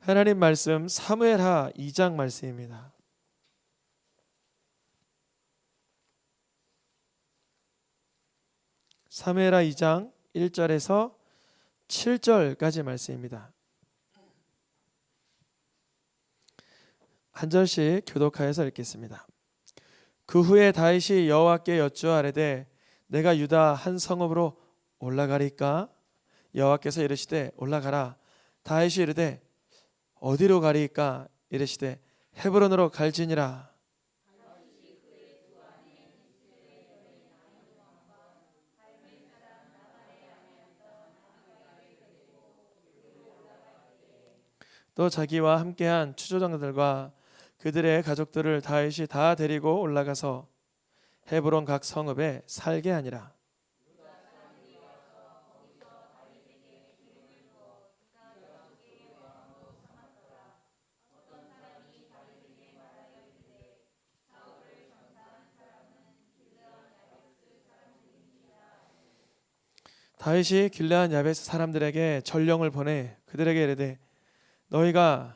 하나님 말씀 사무엘하 2장 말씀입니다. 사무엘하 2장 1절에서 7절까지 말씀입니다. 한 절씩 교독하여서 읽겠습니다. 그 후에 다윗이 여호와께 여쭈아뢰되 내가 유다 한 성읍으로 올라가리까? 여호와께서 이르시되 올라가라. 다윗이 이르되 어디로 가리까? 이르시되 헤브론으로 갈지니라. 또 자기와 함께한 추조장들과 그들의 가족들을 다윗이 다 데리고 올라가서 헤브론 각 성읍에 살게 하니라. 다윗이 길르앗 야베스 사람들에게 전령을 보내 그들에게 이르되 너희가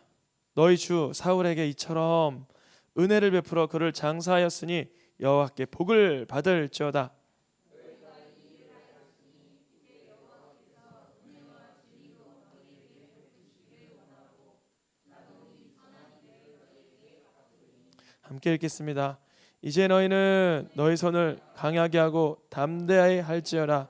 너희 주 사울에게 이처럼 은혜를 베풀어 그를 장사하였으니 여호와께 복을 받을지어다. 함께 읽겠습니다. 이제 너희는 너희 손을 강하게 하고 담대하게 할지어다.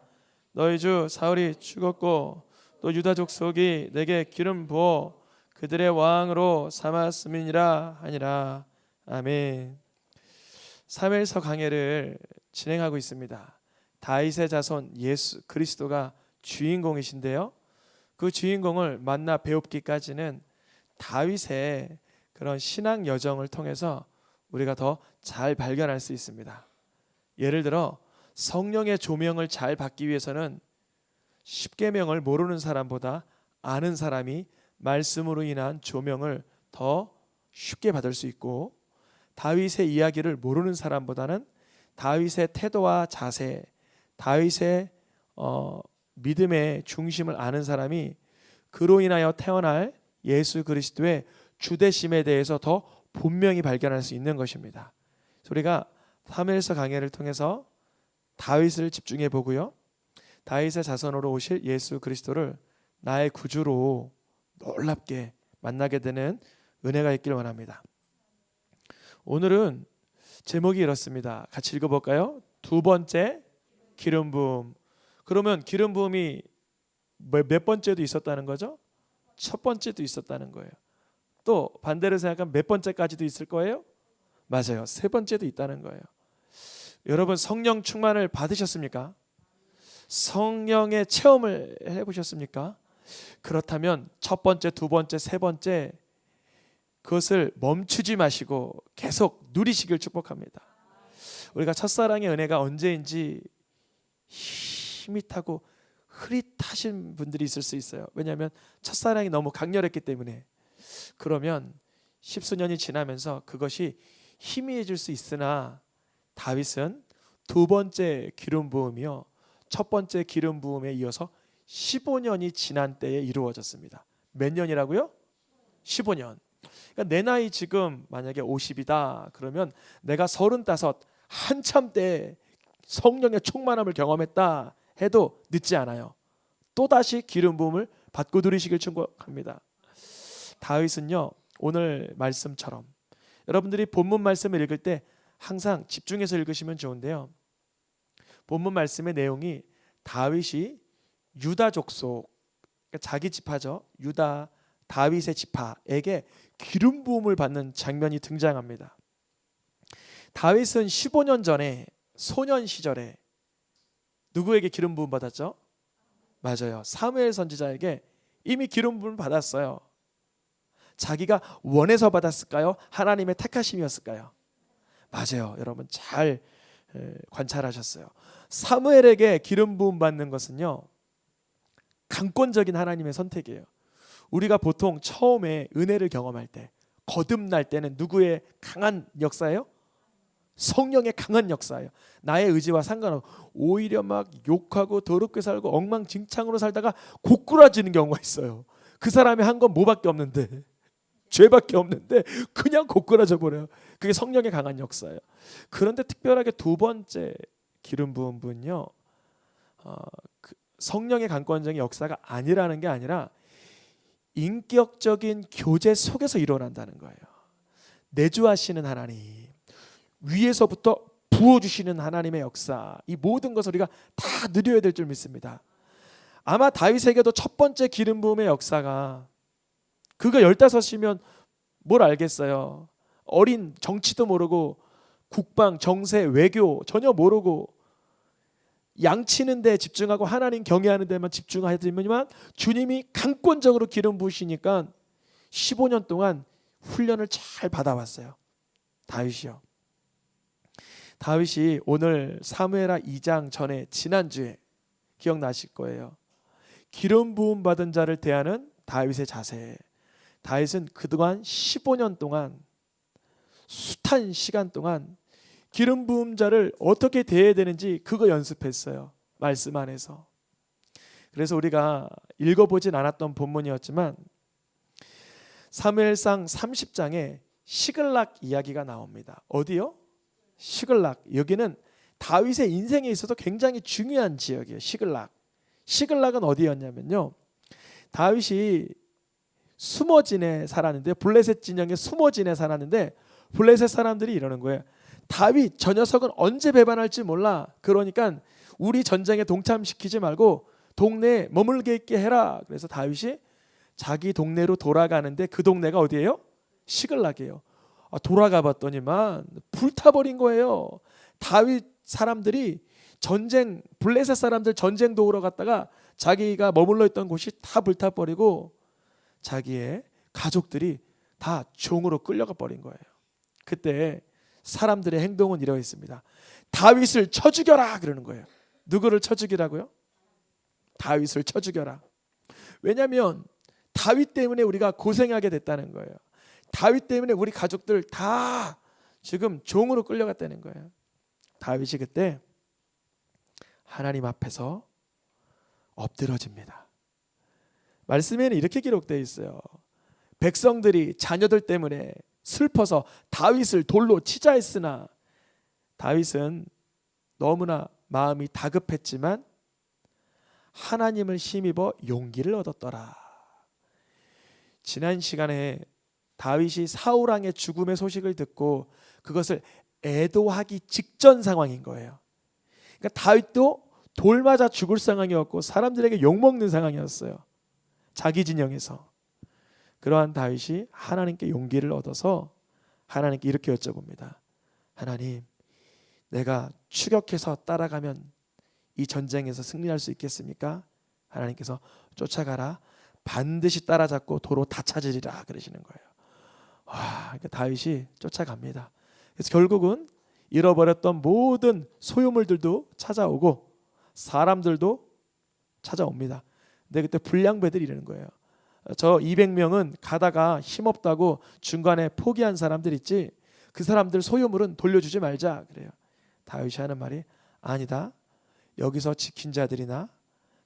너희 주 사울이 죽었고 또 유다 족속이 내게 기름 부어 그들의 왕으로 삼았음이니라 하니라. 아멘. 사무엘서 강해를 진행하고 있습니다. 다윗의 자손 예수 그리스도가 주인공이신데요, 그 주인공을 만나 배웁기까지는 다윗의 그런 신앙 여정을 통해서 우리가 더 잘 발견할 수 있습니다. 예를 들어 성령의 조명을 잘 받기 위해서는 십계명을 모르는 사람보다 아는 사람이 말씀으로 인한 조명을 더 쉽게 받을 수 있고, 다윗의 이야기를 모르는 사람보다는 다윗의 태도와 자세, 다윗의 믿음의 중심을 아는 사람이 그로 인하여 태어날 예수 그리스도의 주되심에 대해서 더 분명히 발견할 수 있는 것입니다. 우리가 사무엘서 강해를 통해서 다윗을 집중해 보고요, 다윗의 자손으로 오실 예수 그리스도를 나의 구주로 놀랍게 만나게 되는 은혜가 있길 원합니다. 오늘은 제목이 이렇습니다. 같이 읽어볼까요? 두 번째 기름 부음. 그러면 기름 부음이 몇 번째도 있었다는 거죠? 첫 번째도 있었다는 거예요. 또 반대로 생각하면 몇 번째까지도 있을 거예요? 맞아요. 세 번째도 있다는 거예요. 여러분 성령 충만을 받으셨습니까? 성령의 체험을 해보셨습니까? 그렇다면 첫 번째, 두 번째, 세 번째 그것을 멈추지 마시고 계속 누리시길 축복합니다. 우리가 첫사랑의 은혜가 언제인지 힘이 타고 흐릿하신 분들이 있을 수 있어요. 왜냐하면 첫사랑이 너무 강렬했기 때문에. 그러면 십수년이 지나면서 그것이 희미해질 수 있으나 다윗은 두 번째 기름 부음이요, 첫 번째 기름 부음에 이어서 15년이 지난 때에 이루어졌습니다. 몇 년이라고요? 15년. 그러니까 내 나이 지금 만약에 50이다 그러면 내가 35 한참 때 성령의 충만함을 경험했다 해도 늦지 않아요. 또다시 기름 부음을 받고 누리시길 축복합니다. 다윗은요, 오늘 말씀처럼 여러분들이 본문 말씀을 읽을 때 항상 집중해서 읽으시면 좋은데요, 본문 말씀의 내용이 다윗이 유다 족속, 그러니까 자기 지파죠, 유다 다윗의 지파에게 기름 부음을 받는 장면이 등장합니다. 다윗은 15년 전에 소년 시절에 누구에게 기름 부음 받았죠? 맞아요. 사무엘 선지자에게 이미 기름 부음을 받았어요. 자기가 원해서 받았을까요? 하나님의 택하심이었을까요? 맞아요. 여러분 잘 관찰하셨어요. 사무엘에게 기름 부음 받는 것은요, 강권적인 하나님의 선택이에요. 우리가 보통 처음에 은혜를 경험할 때, 거듭날 때는 누구의 강한 역사예요? 성령의 강한 역사예요. 나의 의지와 상관없이 오히려 막 욕하고 더럽게 살고 엉망진창으로 살다가 고꾸라지는 경우가 있어요. 그 사람이 한 건 뭐밖에 없는데, 죄밖에 없는데 그냥 고꾸라져 버려요. 그게 성령의 강한 역사예요. 그런데 특별하게 두 번째 기름 부은 분은요, 성령의 강권적인 역사가 아니라는 게 아니라 인격적인 교제 속에서 일어난다는 거예요. 내주하시는 하나님, 위에서부터 부어주시는 하나님의 역사, 이 모든 것을 우리가 다 누려야 될 줄 믿습니다. 아마 다윗에게도 첫 번째 기름 부음의 역사가, 그가 15이면 뭘 알겠어요. 어린, 정치도 모르고 국방, 정세, 외교 전혀 모르고 양치는 데 집중하고 하나님 경외하는 데만 집중하더니만 주님이 강권적으로 기름 부으시니까 15년 동안 훈련을 잘 받아왔어요. 다윗이요. 다윗이 오늘 사무엘하 2장 전에 지난주에 기억나실 거예요. 기름 부음 받은 자를 대하는 다윗의 자세. 다윗은 그동안 15년 동안, 숱한 시간 동안 기름 부음 자를 어떻게 대해야 되는지 그거 연습했어요. 말씀 안에서. 그래서 우리가 읽어보진 않았던 본문이었지만 사무엘상 30장에 시글락 이야기가 나옵니다. 어디요? 시글락. 여기는 다윗의 인생에 있어서 굉장히 중요한 지역이에요. 시글락. 시글락은 어디였냐면요, 다윗이 숨어진에 살았는데, 블레셋 진영에 숨어진에 살았는데 블레셋 사람들이 이러는 거예요. 다윗 저 녀석은 언제 배반할지 몰라. 그러니까 우리 전쟁에 동참시키지 말고 동네에 머물게 있게 해라. 그래서 다윗이 자기 동네로 돌아가는데 그 동네가 어디예요? 시글락이에요. 돌아가 봤더니만 불타버린 거예요. 다윗 사람들이 전쟁, 블레셋 사람들 전쟁 도우러 갔다가 자기가 머물러 있던 곳이 다 불타버리고 자기의 가족들이 다 종으로 끌려가 버린 거예요. 그때 사람들의 행동은 이러했습니다. 다윗을 쳐 죽여라 그러는 거예요. 누구를 쳐 죽이라고요? 다윗을 쳐 죽여라. 왜냐하면 다윗 때문에 우리가 고생하게 됐다는 거예요. 다윗 때문에 우리 가족들 다 지금 종으로 끌려갔다는 거예요. 다윗이 그때 하나님 앞에서 엎드러집니다. 말씀에는 이렇게 기록되어 있어요. 백성들이 자녀들 때문에 슬퍼서 다윗을 돌로 치자 했으나 다윗은 너무나 마음이 다급했지만 하나님을 힘입어 용기를 얻었더라. 지난 시간에 다윗이 사울 왕의 죽음의 소식을 듣고 그것을 애도하기 직전 상황인 거예요. 그러니까 다윗도 돌 맞아 죽을 상황이었고 사람들에게 욕먹는 상황이었어요. 자기 진영에서. 그러한 다윗이 하나님께 용기를 얻어서 하나님께 이렇게 여쭤봅니다. 하나님, 내가 추격해서 따라가면 이 전쟁에서 승리할 수 있겠습니까? 하나님께서 쫓아가라. 반드시 따라잡고 도로 다 찾으리라 그러시는 거예요. 그러니까 다윗이 쫓아갑니다. 그래서 결국은 잃어버렸던 모든 소유물들도 찾아오고 사람들도 찾아옵니다. 근데 그때 불량배들이 이러는 거예요. 저 200명은 가다가 힘없다고 중간에 포기한 사람들 있지, 그 사람들 소유물은 돌려주지 말자 그래요. 다윗이 하는 말이 아니다. 여기서 지킨 자들이나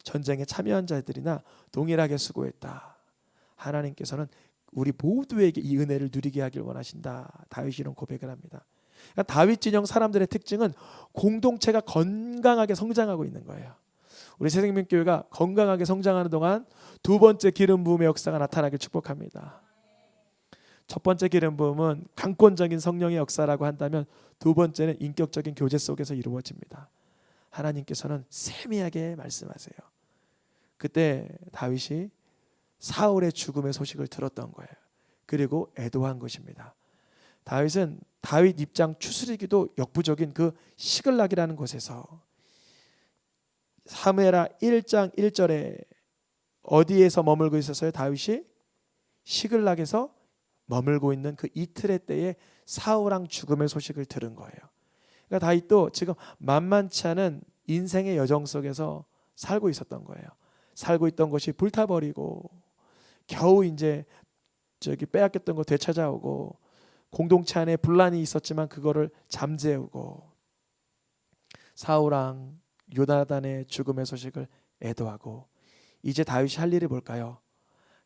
전쟁에 참여한 자들이나 동일하게 수고했다. 하나님께서는 우리 모두에게 이 은혜를 누리게 하길 원하신다. 다윗이 이런 고백을 합니다. 그러니까 다윗 진영 사람들의 특징은 공동체가 건강하게 성장하고 있는 거예요. 우리 새생명교회가 건강하게 성장하는 동안 두 번째 기름 부음의 역사가 나타나길 축복합니다. 첫 번째 기름 부음은 강권적인 성령의 역사라고 한다면 두 번째는 인격적인 교제 속에서 이루어집니다. 하나님께서는 세미하게 말씀하세요. 그때 다윗이 사울의 죽음의 소식을 들었던 거예요. 그리고 애도한 것입니다. 다윗은 다윗 입장 추스리기도 역부족인 그 시글락이라는 곳에서 사무엘하 1장 1절에 어디에서 머물고 있었어요? 다윗이 시글락에서 머물고 있는 그 이틀의 때에 사울 왕 죽음의 소식을 들은 거예요. 그러니까 다윗도 지금 만만치 않은 인생의 여정 속에서 살고 있었던 거예요. 살고 있던 것이 불타버리고 겨우 이제 빼앗겼던 거 되찾아오고 공동체 안에 분란이 있었지만 그거를 잠재우고 사울 왕 요나단의 죽음의 소식을 애도하고 이제 다윗이 할 일이 뭘까요?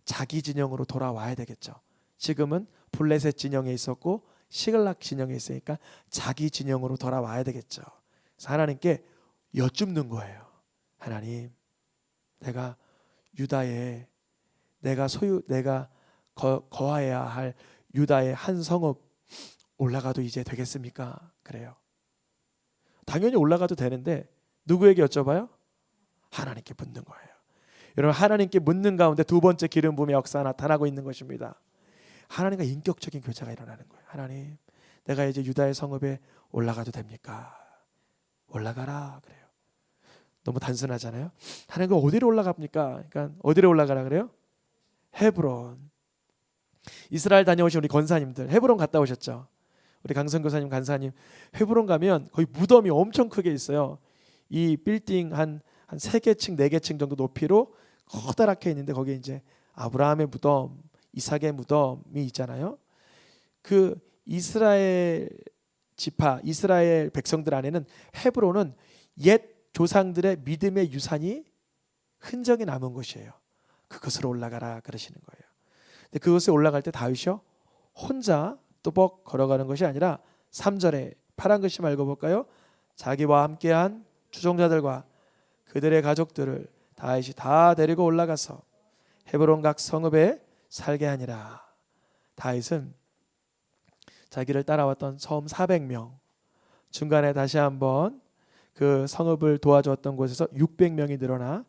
자기 진영으로 돌아와야 되겠죠. 지금은 블레셋 진영에 있었고 시글락 진영에 있으니까 자기 진영으로 돌아와야 되겠죠. 그래서 하나님께 여쭙는 거예요. 하나님, 내가 유다에 내가 거하여야 할 유다의 한 성읍 올라가도 이제 되겠습니까? 그래요. 당연히 올라가도 되는데 누구에게 여쭤봐요? 하나님께 묻는 거예요. 여러분, 하나님께 묻는 가운데 두 번째 기름 부음의 역사가 나타나고 있는 것입니다. 하나님과 인격적인 교제가 일어나는 거예요. 하나님, 내가 이제 유다의 성읍에 올라가도 됩니까? 올라가라 그래요. 너무 단순하잖아요. 하나님과 어디로 올라갑니까? 그러니까 어디로 올라가라 그래요? 헤브론. 이스라엘 다녀오신 우리 권사님들 헤브론 갔다 오셨죠? 우리 강성교사님, 간사님, 헤브론 가면 거기 무덤이 엄청 크게 있어요. 이 빌딩 한 3개층 4개층 정도 높이로 커다랗게 있는데 거기에 이제 아브라함의 무덤, 이삭의 무덤이 있잖아요. 그 이스라엘 지파, 이스라엘 백성들 안에는 헤브론은 옛 조상들의 믿음의 유산이 흔적이 남은 곳이에요. 그것으로 올라가라 그러시는 거예요. 근데 그것에 올라갈 때 다윗이요 혼자 뚜벅 걸어가는 것이 아니라 3절에 파란 글씨 말고 볼까요? 자기와 함께한 추종자들과 그들의 가족들을 다윗이 다 데리고 올라가서 헤브론 각 성읍에 살게 하니라. 다윗은 자기를 따라왔던 처음 400명, 중간에 다시 한번 그 성읍을 도와주었던 곳에서 600명이 늘어나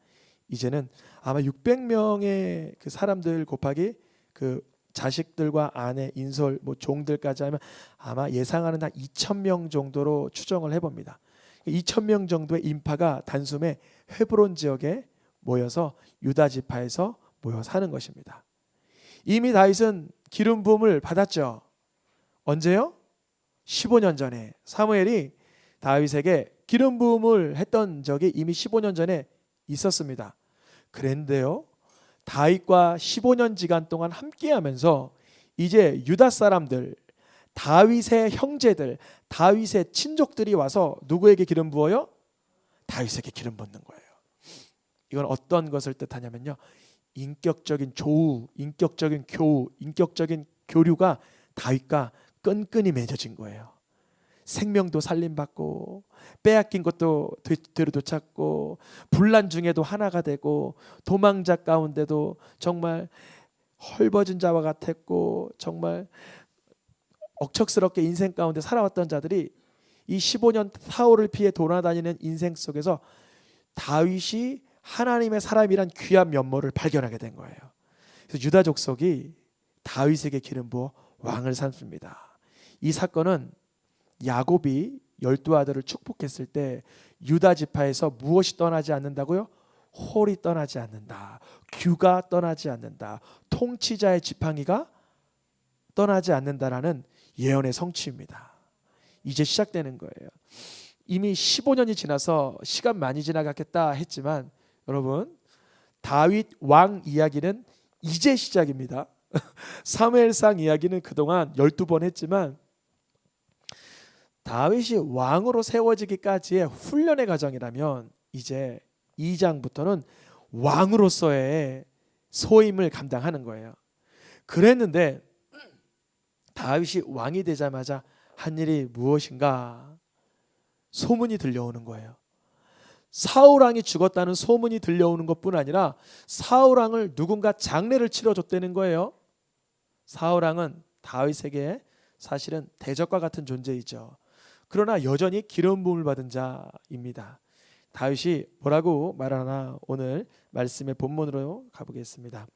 이제는 아마 600명의 그 사람들 곱하기 그 자식들과 아내, 인솔, 뭐 종들까지 하면 아마 예상하는 한 2,000명 정도로 추정을 해봅니다. 2,000명 정도의 인파가 단숨에 헤브론 지역에 모여서 유다 지파에서 모여 사는 것입니다. 이미 다윗은 기름 부음을 받았죠. 언제요? 15년 전에 사무엘이 다윗에게 기름 부음을 했던 적이 이미 15년 전에 있었습니다. 그런데요, 다윗과 15년 지간 동안 함께하면서 이제 유다 사람들, 다윗의 형제들, 다윗의 친족들이 와서 누구에게 기름 부어요? 다윗에게 기름 붓는 거예요. 이건 어떤 것을 뜻하냐면요, 인격적인 조우, 인격적인 교우, 인격적인 교류가 다윗과 끈끈이 맺어진 거예요. 생명도 살림받고 빼앗긴 것도 되찾고 분란 중에도 하나가 되고 도망자 가운데도 정말 헐벗은 자와 같았고 정말 억척스럽게 인생 가운데 살아왔던 자들이 이 15년 사울을 피해 돌아다니는 인생 속에서 다윗이 하나님의 사람이란 귀한 면모를 발견하게 된 거예요. 그래서 유다 족속이 다윗에게 기름 부어 왕을 삼습니다. 이 사건은 야곱이 12아들을 축복했을 때 유다 지파에서 무엇이 떠나지 않는다고요? 홀이 떠나지 않는다. 규가 떠나지 않는다. 통치자의 지팡이가 떠나지 않는다라는 예언의 성취입니다. 이제 시작되는 거예요. 이미 15년이 지나서 시간 많이 지나갔겠다 했지만 여러분, 다윗 왕 이야기는 이제 시작입니다. 사무엘상 이야기는 그동안 12번 했지만 다윗이 왕으로 세워지기까지의 훈련의 과정이라면 이제 2장부터는 왕으로서의 소임을 감당하는 거예요. 그랬는데 다윗이 왕이 되자마자 한 일이 무엇인가? 소문이 들려오는 거예요. 사울왕이 죽었다는 소문이 들려오는 것뿐 아니라 사울왕을 누군가 장례를 치러줬다는 거예요. 사울왕은 다윗에게 사실은 대적과 같은 존재이죠. 그러나 여전히 기름 부음을 받은 자입니다. 다윗이 뭐라고 말하나 오늘 말씀의 본문으로 가보겠습니다.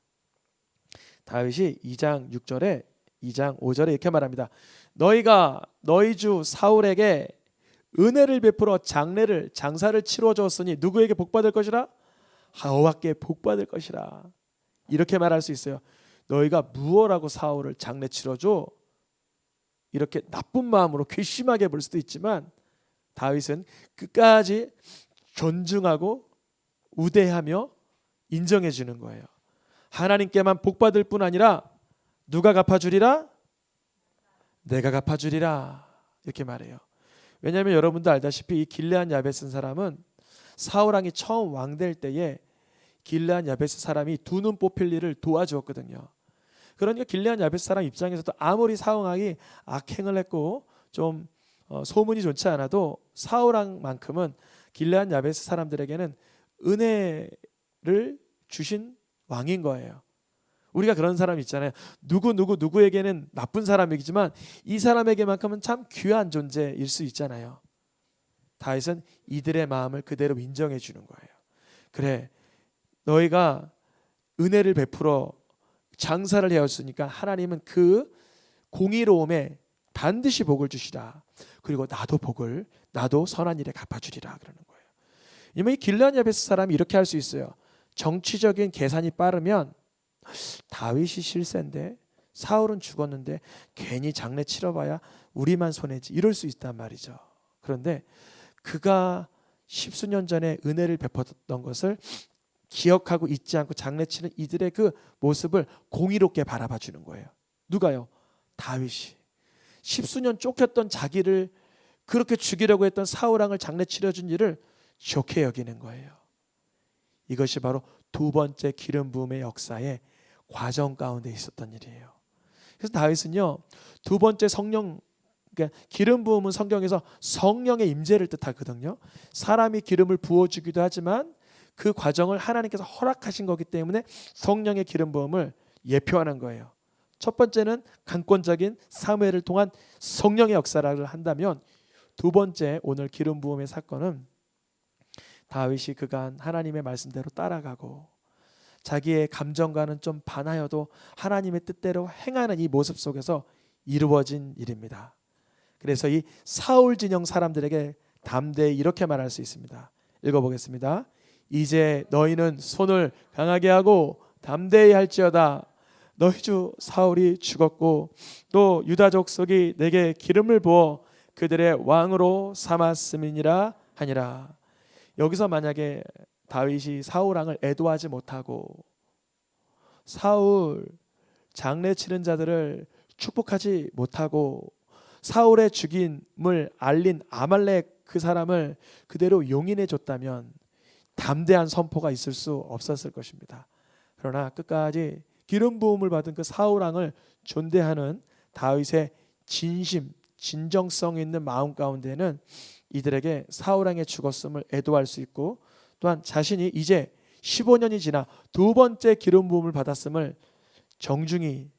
다윗이 2장 6절에 2장 5절에 이렇게 말합니다. 너희가 너희 주 사울에게 은혜를 베풀어 장사를 치러 주었으니 누구에게 복받을 것이라? 여호와께 복받을 것이라. 이렇게 말할 수 있어요. 너희가 무엇라고 사울을 장례 치러줘? 이렇게 나쁜 마음으로 괘씸하게 볼 수도 있지만 다윗은 끝까지 존중하고 우대하며 인정해 주는 거예요. 하나님께만 복받을 뿐 아니라 누가 갚아주리라? 내가 갚아주리라. 이렇게 말해요. 왜냐하면 여러분도 알다시피 이 길르앗 야벳 쓴 사람은 사울왕이 처음 왕 될 때에 길르앗 야베스 사람이 두 눈 뽑힐 일을 도와주었거든요. 그러니까 길르앗 야베스 사람 입장에서도 아무리 사울왕이 악행을 했고 좀 소문이 좋지 않아도 사울왕만큼은 길르앗 야베스 사람들에게는 은혜를 주신 왕인 거예요. 우리가 그런 사람 있잖아요. 누구에게는 나쁜 사람이지만 이 사람에게만큼은 참 귀한 존재일 수 있잖아요. 다윗은 이들의 마음을 그대로 인정해 주는 거예요. 그래, 너희가 은혜를 베풀어 장사를 해왔으니까 하나님은 그 공의로움에 반드시 복을 주시라. 그리고 나도 선한 일에 갚아주리라 그러는 거예요. 이 길르앗 야베스 사람이 이렇게 할 수 있어요. 정치적인 계산이 빠르면 다윗이 실세인데 사울은 죽었는데 괜히 장례 치러봐야 우리만 손해지, 이럴 수 있단 말이죠. 그런데 그가 십수년 전에 은혜를 베풀었던 것을 기억하고 잊지 않고 장례치는 이들의 그 모습을 공의롭게 바라봐 주는 거예요. 누가요? 다윗이. 십수년 쫓겼던 자기를 그렇게 죽이려고 했던 사울왕을 장례치러준 일을 좋게 여기는 거예요. 이것이 바로 두 번째 기름 부음의 역사의 과정 가운데 있었던 일이에요. 그래서 다윗은요, 두 번째 성령, 그러니까 기름 부음은 성경에서 성령의 임재를 뜻하거든요. 사람이 기름을 부어주기도 하지만 그 과정을 하나님께서 허락하신 거기 때문에 성령의 기름 부음을 예표하는 거예요. 첫 번째는 강권적인 사무엘을 통한 성령의 역사를 한다면, 두 번째 오늘 기름 부음의 사건은 다윗이 그간 하나님의 말씀대로 따라가고 자기의 감정과는 좀 반하여도 하나님의 뜻대로 행하는 이 모습 속에서 이루어진 일입니다. 그래서 이 사울 진영 사람들에게 담대히 이렇게 말할 수 있습니다. 읽어보겠습니다. 이제 너희는 손을 강하게 하고 담대히 할지어다. 너희 주 사울이 죽었고 또 유다 족속이 내게 기름을 부어 그들의 왕으로 삼았음이니라 하니라. 여기서 만약에 다윗이 사울 왕을 애도하지 못하고 사울 장례 치른 자들을 축복하지 못하고 사울의 죽임을 알린 아말렉 그 사람을 그대로 용인해 줬다면 담대한 선포가 있을 수 없었을 것입니다. 그러나 끝까지 기름 부음을 받은 그 사울 왕을 존대하는 다윗의 진정성 있는 마음 가운데는 이들에게 사울 왕의 죽었음을 애도할 수 있고, 또한 자신이 이제 15년이 지나 두 번째 기름 부음을 받았음을 정중히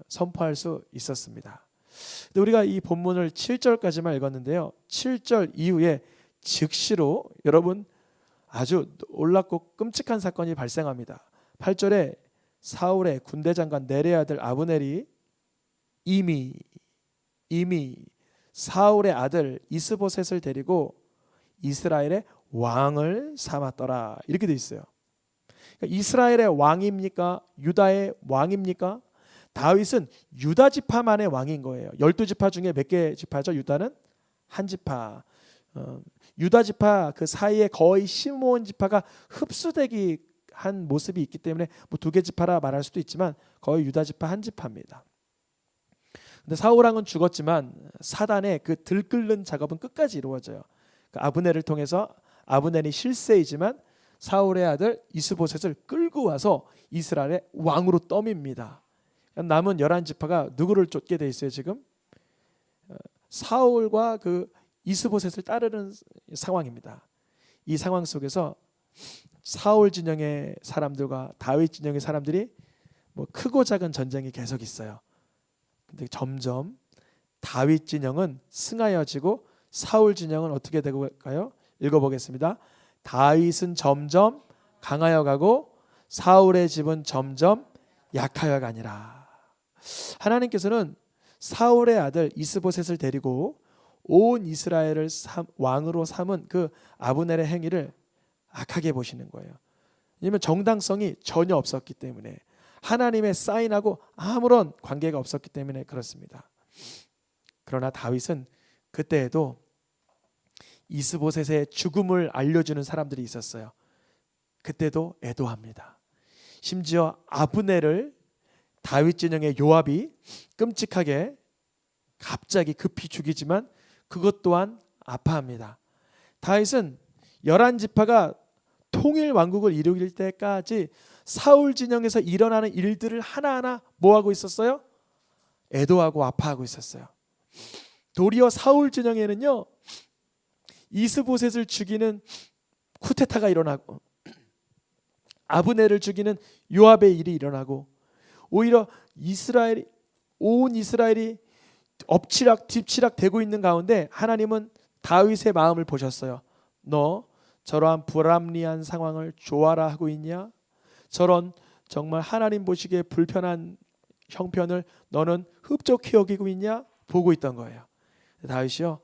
선포할 수 있었습니다. 근데 우리가 이 본문을 7절까지만 읽었는데요, 7절 이후에 즉시로 여러분 아주 놀랍고 끔찍한 사건이 발생합니다. 8절에 사울의 군대 장관 넬의 아들 아브넬이 이미 사울의 아들 이스보셋을 데리고 이스라엘의 왕을 삼았더라, 이렇게 돼 있어요. 그러니까 이스라엘의 왕입니까? 유다의 왕입니까? 다윗은 유다 지파만의 왕인 거예요. 12지파 중에 몇 개 지파죠? 유다는 한 지파. 유다 지파 그 사이에 거의 시므온 지파가 흡수되기 한 모습이 있기 때문에 뭐 두 개 지파라 말할 수도 있지만 거의 유다 지파 한 지파입니다. 근데 사울 왕은 죽었지만 사단의 그 들끓는 작업은 끝까지 이루어져요. 그 아브넬을 통해서 아브넬이 실세이지만 사울의 아들 이스보셋을 끌고 와서 이스라엘의 왕으로 떠밉니다. 남은 11지파가 누구를 쫓게 돼 있어요? 지금 사울과 그 이스보셋을 따르는 상황입니다. 이 상황 속에서 사울 진영의 사람들과 다윗 진영의 사람들이 뭐 크고 작은 전쟁이 계속 있어요. 근데 점점 다윗 진영은 승하여지고 사울 진영은 어떻게 되고 갈까요? 읽어보겠습니다. 다윗은 점점 강하여 가고 사울의 집은 점점 약하여 가니라. 하나님께서는 사울의 아들 이스보셋을 데리고 온 이스라엘을 왕으로 삼은 그 아브넬의 행위를 악하게 보시는 거예요. 왜냐하면 정당성이 전혀 없었기 때문에, 하나님의 사인하고 아무런 관계가 없었기 때문에 그렇습니다. 그러나 다윗은 그때에도 이스보셋의 죽음을 알려주는 사람들이 있었어요. 그때도 애도합니다. 심지어 아브넬을 다윗 진영의 요압이 끔찍하게 갑자기 급히 죽이지만 그것 또한 아파합니다. 다윗은 11지파가 통일 왕국을 이루길 때까지 사울 진영에서 일어나는 일들을 하나하나 뭐 하고 있었어요? 애도하고 아파하고 있었어요. 도리어 사울 진영에는요, 이스보셋을 죽이는 쿠데타가 일어나고 아브넬을 죽이는 요압의 일이 일어나고, 오히려 온 이스라엘이 엎치락 뒤치락 되고 있는 가운데 하나님은 다윗의 마음을 보셨어요. 너 저러한 불합리한 상황을 좋아라 하고 있냐? 저런 정말 하나님 보시기에 불편한 형편을 너는 흡족히 여기고 있냐? 보고 있던 거예요. 다윗이요,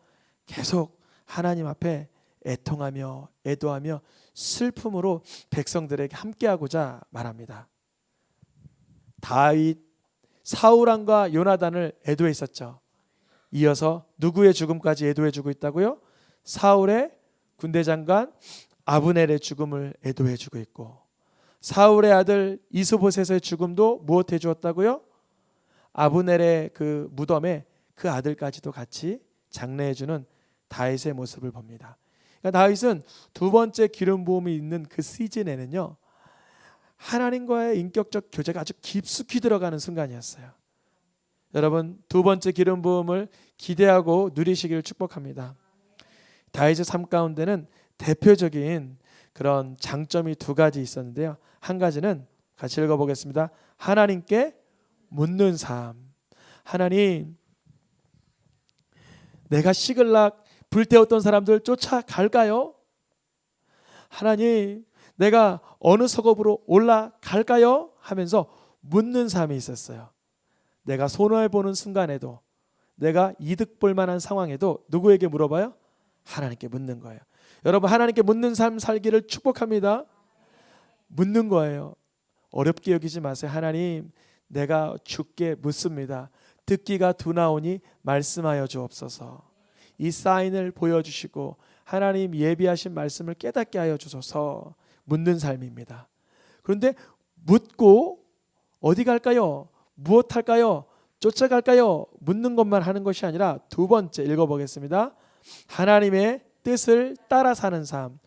계속 하나님 앞에 애통하며 애도하며 슬픔으로 백성들에게 함께하고자 말합니다. 다윗 사울 왕과 요나단을 애도했었죠. 이어서 누구의 죽음까지 애도해주고 있다고요? 사울의 군대 장관 아브넬의 죽음을 애도해주고 있고, 사울의 아들 이스보셋의 죽음도 무엇해 주었다고요? 아브넬의 그 무덤에 그 아들까지도 같이 장례해주는 다윗의 모습을 봅니다. 그러니까 다윗은 두 번째 기름 부음이 있는 그 시즌에는요, 하나님과의 인격적 교제가 아주 깊숙이 들어가는 순간이었어요. 여러분, 두 번째 기름 부음을 기대하고 누리시기를 축복합니다. 다윗의 삶 가운데는 대표적인 그런 장점이 두 가지 있었는데요. 한 가지는 같이 읽어보겠습니다. 하나님께 묻는 삶. 하나님, 내가 시글락 불태웠던 사람들 쫓아갈까요? 하나님, 내가 어느 성읍으로 올라갈까요? 하면서 묻는 삶이 있었어요. 내가 손해보는 순간에도, 내가 이득 볼 만한 상황에도 누구에게 물어봐요? 하나님께 묻는 거예요. 여러분, 하나님께 묻는 삶 살기를 축복합니다. 묻는 거예요. 어렵게 여기지 마세요. 하나님, 내가 주께 묻습니다. 듣기가 둔하오니 말씀하여 주옵소서. 이 사인을 보여주시고 하나님 예비하신 말씀을 깨닫게 하여 주소서. 묻는 삶입니다. 그런데 묻고 어디 갈까요? 무엇 할까요? 쫓아갈까요? 묻는 것만 하는 것이 아니라 두 번째 읽어보겠습니다. 하나님의 뜻을 따라 사는 삶.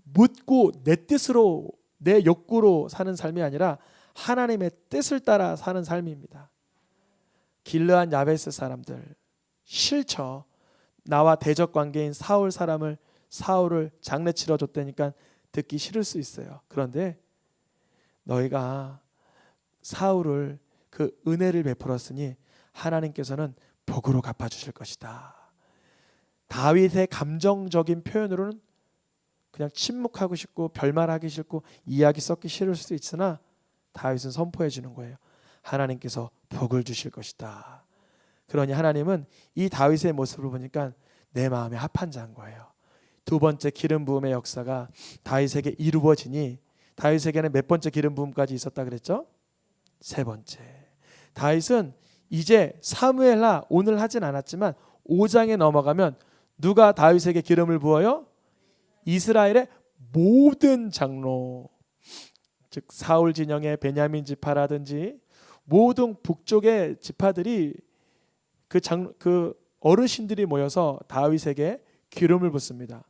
묻고 내 뜻으로, 내 욕구로 사는 삶이 아니라 하나님의 뜻을 따라 사는 삶입니다. 길르한 야베스 사람들 싫죠. 나와 대적 관계인 사울을 장례 치러 줬다니까 듣기 싫을 수 있어요. 그런데 너희가 사울을 그 은혜를 베풀었으니 하나님께서는 복으로 갚아주실 것이다. 다윗의 감정적인 표현으로는 그냥 침묵하고 싶고 별말하기 싫고 이야기 섞기 싫을 수도 있으나 다윗은 선포해 주는 거예요. 하나님께서 복을 주실 것이다. 그러니 하나님은 이 다윗의 모습을 보니까 내 마음에 합한 자인 거예요. 두 번째 기름 부음의 역사가 다윗에게 이루어지니, 다윗에게는 몇 번째 기름 부음까지 있었다 그랬죠? 세 번째. 다윗은 이제 사무엘하 오늘 하진 않았지만 5장에 넘어가면 누가 다윗에게 기름을 부어요? 이스라엘의 모든 장로, 즉 사울 진영의 베냐민 지파라든지 모든 북쪽의 지파들이 그 어르신들이 모여서 다윗에게 기름을 붓습니다.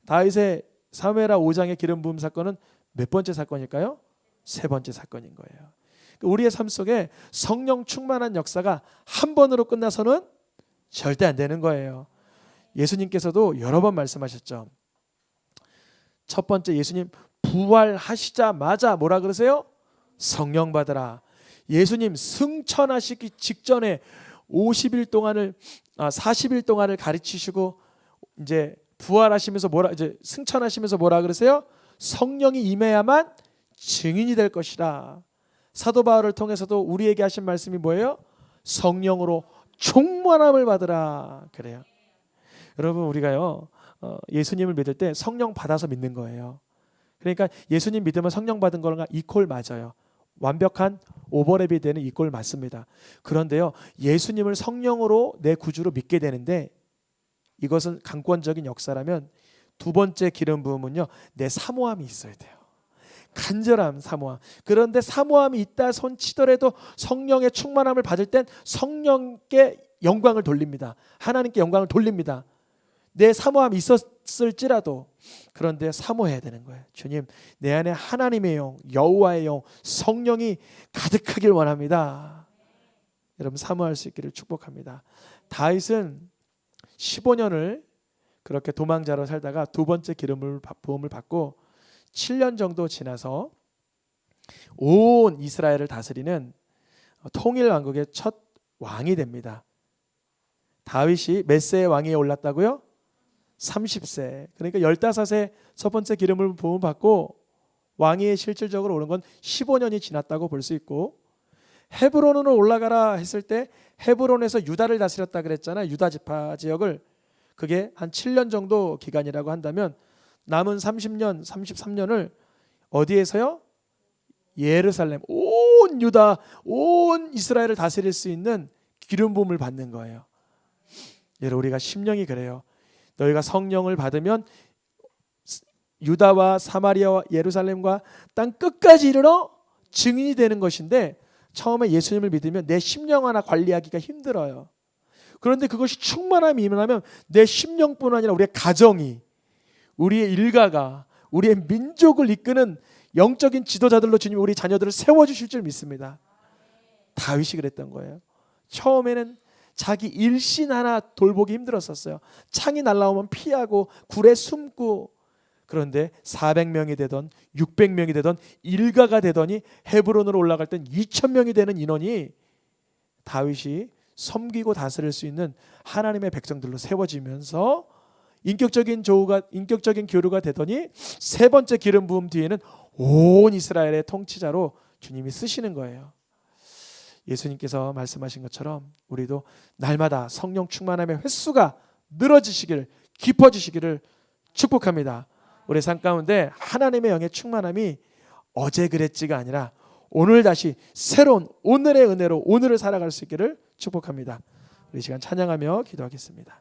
다윗의 사무엘하 5장의 기름 부음 사건은 몇 번째 사건일까요? 세 번째 사건인 거예요. 우리의 삶 속에 성령 충만한 역사가 한 번으로 끝나서는 절대 안 되는 거예요. 예수님께서도 여러 번 말씀하셨죠. 첫 번째, 예수님 부활하시자마자 뭐라 그러세요? 성령 받으라. 예수님 승천하시기 직전에 40일 동안을 가르치시고 이제 부활하시면서 이제 승천하시면서 뭐라 그러세요? 성령이 임해야만 증인이 될 것이라. 사도 바울을 통해서도 우리에게 하신 말씀이 뭐예요? 성령으로 충만함을 받으라. 그래요. 여러분, 우리가요 예수님을 믿을 때 성령 받아서 믿는 거예요. 그러니까 예수님 믿으면 성령 받은 거랑 이퀄 맞아요. 완벽한 오버랩이 되는 이퀄 맞습니다. 그런데요, 예수님을 성령으로 내 구주로 믿게 되는데, 이것은 강권적인 역사라면 두 번째 기름 부음은요, 내 사모함이 있어야 돼요. 간절함, 사모함. 그런데 사모함이 있다 손치더라도 성령의 충만함을 받을 땐 성령께 영광을 돌립니다. 하나님께 영광을 돌립니다. 내 사모함이 있었을지라도 그런데 사모해야 되는 거예요. 주님, 내 안에 하나님의 영, 여호와의 영, 성령이 가득하길 원합니다. 여러분 사모할 수 있기를 축복합니다. 다윗은 15년을 그렇게 도망자로 살다가 두 번째 기름 부음을 받고 7년 정도 지나서 온 이스라엘을 다스리는 통일 왕국의 첫 왕이 됩니다. 다윗이 몇 세의 왕위에 올랐다고요? 30세. 그러니까 15세 첫 번째 기름을 부음 받고 왕위에 실질적으로 오른 건 15년이 지났다고 볼 수 있고, 헤브론으로 올라가라 했을 때 헤브론에서 유다를 다스렸다 그랬잖아요. 유다 지파 지역을. 그게 한 7년 정도 기간이라고 한다면 남은 30년, 33년을 어디에서요? 예루살렘, 온 유다, 온 이스라엘을 다스릴 수 있는 기름 부음을 받는 거예요. 여러분 우리가 심령이 그래요. 너희가 성령을 받으면 유다와 사마리아와 예루살렘과 땅 끝까지 이르러 증인이 되는 것인데, 처음에 예수님을 믿으면 내 심령 하나 관리하기가 힘들어요. 그런데 그것이 충만함이 임하면 내 심령뿐 아니라 우리의 가정이, 우리의 일가가, 우리의 민족을 이끄는 영적인 지도자들로 주님이 우리 자녀들을 세워주실 줄 믿습니다. 다윗이 그랬던 거예요. 처음에는 자기 일신 하나 돌보기 힘들었었어요. 창이 날라오면 피하고 굴에 숨고. 그런데 400명이 되던 600명이 되던 일가가 되더니 헤브론으로 올라갈 땐 2000명이 되는 인원이 다윗이 섬기고 다스릴 수 있는 하나님의 백성들로 세워지면서 인격적인 교류가 되더니 세 번째 기름 부음 뒤에는 온 이스라엘의 통치자로 주님이 쓰시는 거예요. 예수님께서 말씀하신 것처럼 우리도 날마다 성령 충만함의 횟수가 늘어지시기를, 깊어지시기를 축복합니다. 우리 삶 가운데 하나님의 영의 충만함이 어제 그랬지가 아니라 오늘 다시 새로운 오늘의 은혜로 오늘을 살아갈 수 있기를 축복합니다. 우리 시간 찬양하며 기도하겠습니다.